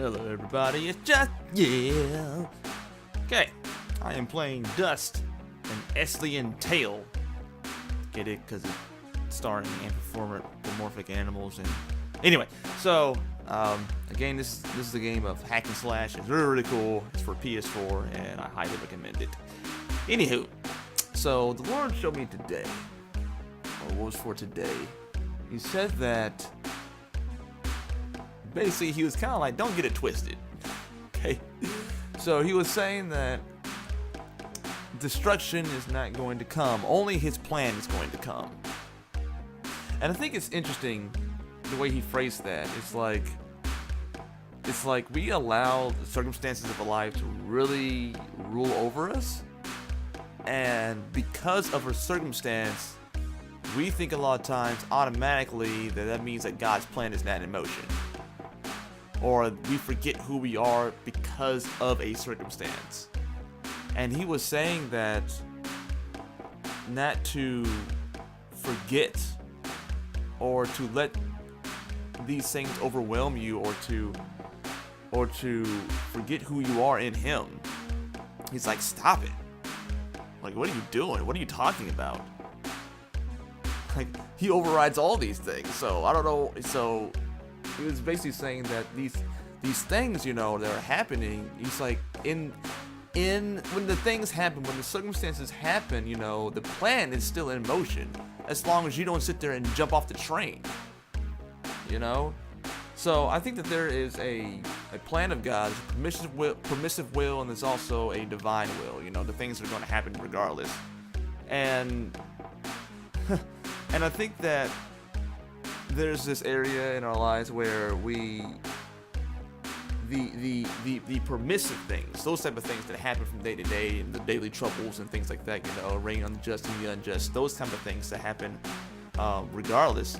Hello everybody, it's just, yeah. Okay, I am playing Dust, an Elysian tale. Get it? Because it's starring anthropomorphic animals and... Anyway, so, again, this is a game of hack and slash. It's really, really cool. It's for PS4, and I highly recommend it. Anywho, so the Lord showed me today, or what was for today, he said that basically he was kind of like, don't get it twisted, okay? So he was saying that destruction is not going to come, only his plan is going to come. And I think it's interesting the way he phrased that. It's like we allow the circumstances of life to really rule over us, and because of our circumstance, we think a lot of times automatically that means that God's plan is not in motion, or we forget who we are because of a circumstance. And he was saying that not to forget or to let these things overwhelm you, or to forget who you are in him. He's like, stop it. Like, what are you doing? What are you talking about? Like, he overrides all these things. So I don't know. So he was basically saying that these things, you know, that are happening, he's like, when the things happen, when the circumstances happen, you know, the plan is still in motion, as long as you don't sit there and jump off the train, you know. So I think that there is a plan of God, permissive will, and there's also a divine will. You know, the things that are going to happen regardless. And and I think that there's this area in our lives where the permissive things, those type of things that happen from day to day, and the daily troubles and things like that, you know, rain on the just and the unjust, those type of things that happen regardless,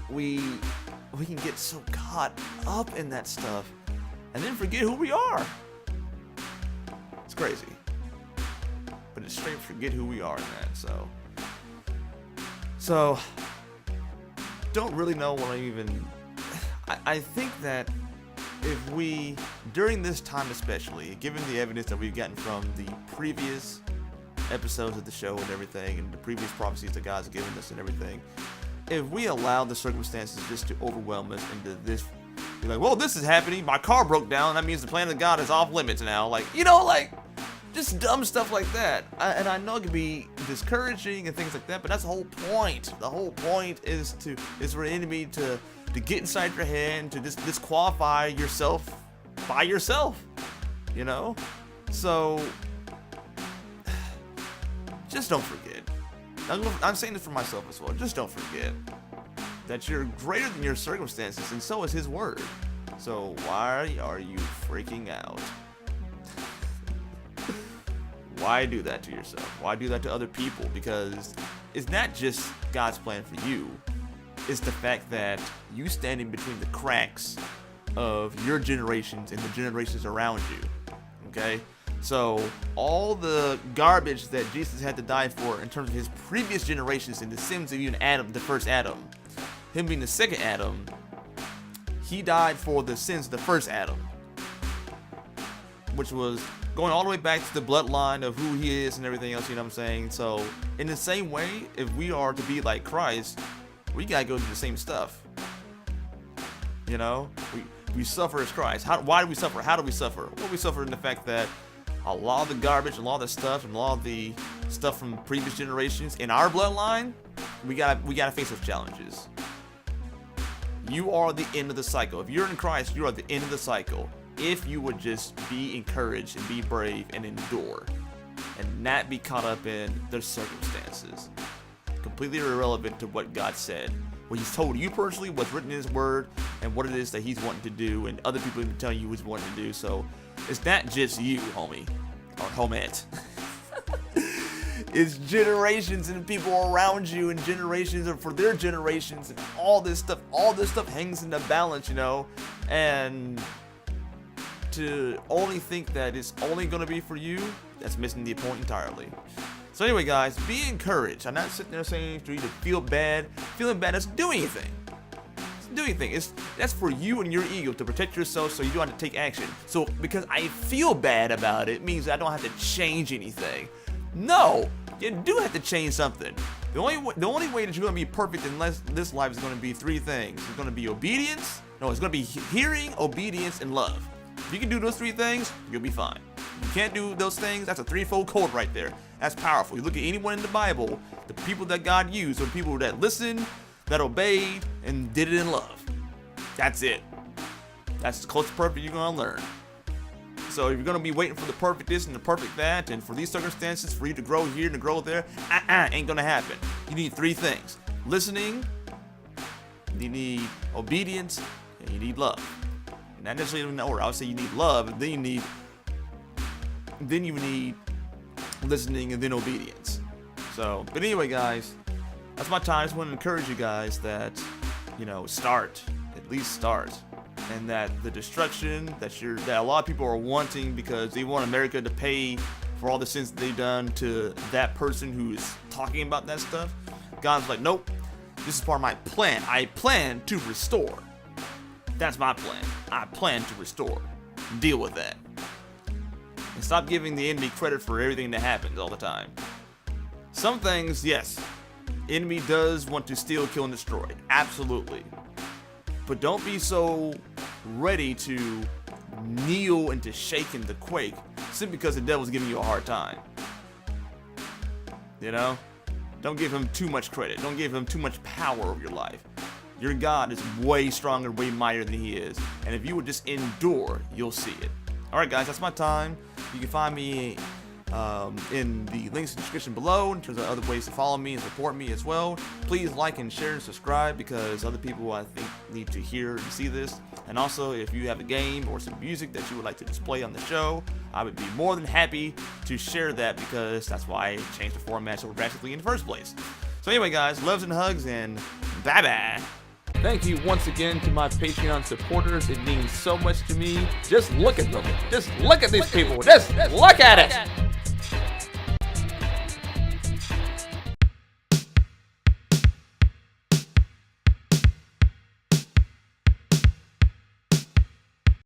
we can get so caught up in that stuff and then forget who we are. It's crazy, but it's straight forget who we are in that. So don't really know what I think that if we, during this time especially, given the evidence that we've gotten from the previous episodes of the show and everything, and the previous prophecies that God's given us and everything, if we allow the circumstances just to overwhelm us into this, be like, well, this is happening, my car broke down, that means the plan of God is off limits now, like, you know, like, just dumb stuff like that. And I know it can be discouraging and things like that, but that's the whole point. The whole point is for the enemy to get inside your head and to disqualify yourself by yourself, you know? So just don't forget. I'm saying this for myself as well. Just don't forget that you're greater than your circumstances, and so is his word. So why are you freaking out? Why do that to yourself? Why do that to other people? Because it's not just God's plan for you. It's the fact that you stand in between the cracks of your generations and the generations around you. Okay? So all the garbage that Jesus had to die for in terms of his previous generations and the sins of even Adam, the first Adam, him being the second Adam, he died for the sins of the first Adam, which was going all the way back to the bloodline of who he is and everything else, you know what I'm saying? So in the same way, if we are to be like Christ, we gotta go through the same stuff. You know, we suffer as Christ. Why do we suffer? How do we suffer? Well, we suffer in the fact that a lot of the garbage, a lot of the stuff, and a lot of the stuff from previous generations in our bloodline, we gotta face those challenges. You are the end of the cycle. If you're in Christ, you are the end of the cycle. If you would just be encouraged and be brave and endure, and not be caught up in the circumstances, completely irrelevant to what God said, what he's told you personally, what's written in his word, and what it is that he's wanting to do, and other people even telling you what he's wanting to do. So it's not just you, homie, or homette. It's generations and people around you, and generations and for their generations, and all this stuff hangs in the balance, you know. And to only think that it's only going to be for you, that's missing the point entirely. So anyway, guys, be encouraged. I'm not sitting there saying for you to feel bad. Feeling bad doesn't do anything. to do anything. That's for you and your ego to protect yourself so you don't have to take action. So because I feel bad about it means I don't have to change anything. No, you do have to change something. The only way that you're going to be perfect in this life is going to be three things. It's going to be obedience. No, it's going to be hearing, obedience, and love. If you can do those three things, you'll be fine. If you can't do those things, that's a threefold code right there. That's powerful. You look at anyone in the Bible, the people that God used are people that listened, that obeyed, and did it in love. That's it. That's as close to perfect you're going to learn. So if you're going to be waiting for the perfect this and the perfect that, and for these circumstances, for you to grow here and to grow there, ain't going to happen. You need three things. Listening, you need obedience, and you need love. And not necessarily in order. I would say you need love, and then you need listening, and then obedience. So, but anyway, guys, that's my time. I just want to encourage you guys that, start. At least start. And that the destruction that a lot of people are wanting because they want America to pay for all the sins that they've done to that person who is talking about that stuff. God's like, nope, this is part of my plan. I plan to restore. That's my plan. I plan to restore. Deal with that. And stop giving the enemy credit for everything that happens all the time. Some things, yes, enemy does want to steal, kill, and destroy. Absolutely. But don't be so ready to kneel and to shake and to quake simply because the devil's giving you a hard time. Don't give him too much credit. Don't give him too much power over your life. Your God is way stronger, way mightier than he is. And if you would just endure, you'll see it. Alright guys, that's my time. You can find me in the links in the description below in terms of other ways to follow me and support me as well. Please like and share and subscribe because other people I think need to hear and see this. And also if you have a game or some music that you would like to display on the show, I would be more than happy to share that because that's why I changed the format so drastically in the first place. So anyway guys, loves and hugs and bye bye. Thank you once again to my Patreon supporters. It means so much to me. Just look at them. Just look at these people. Just look at it.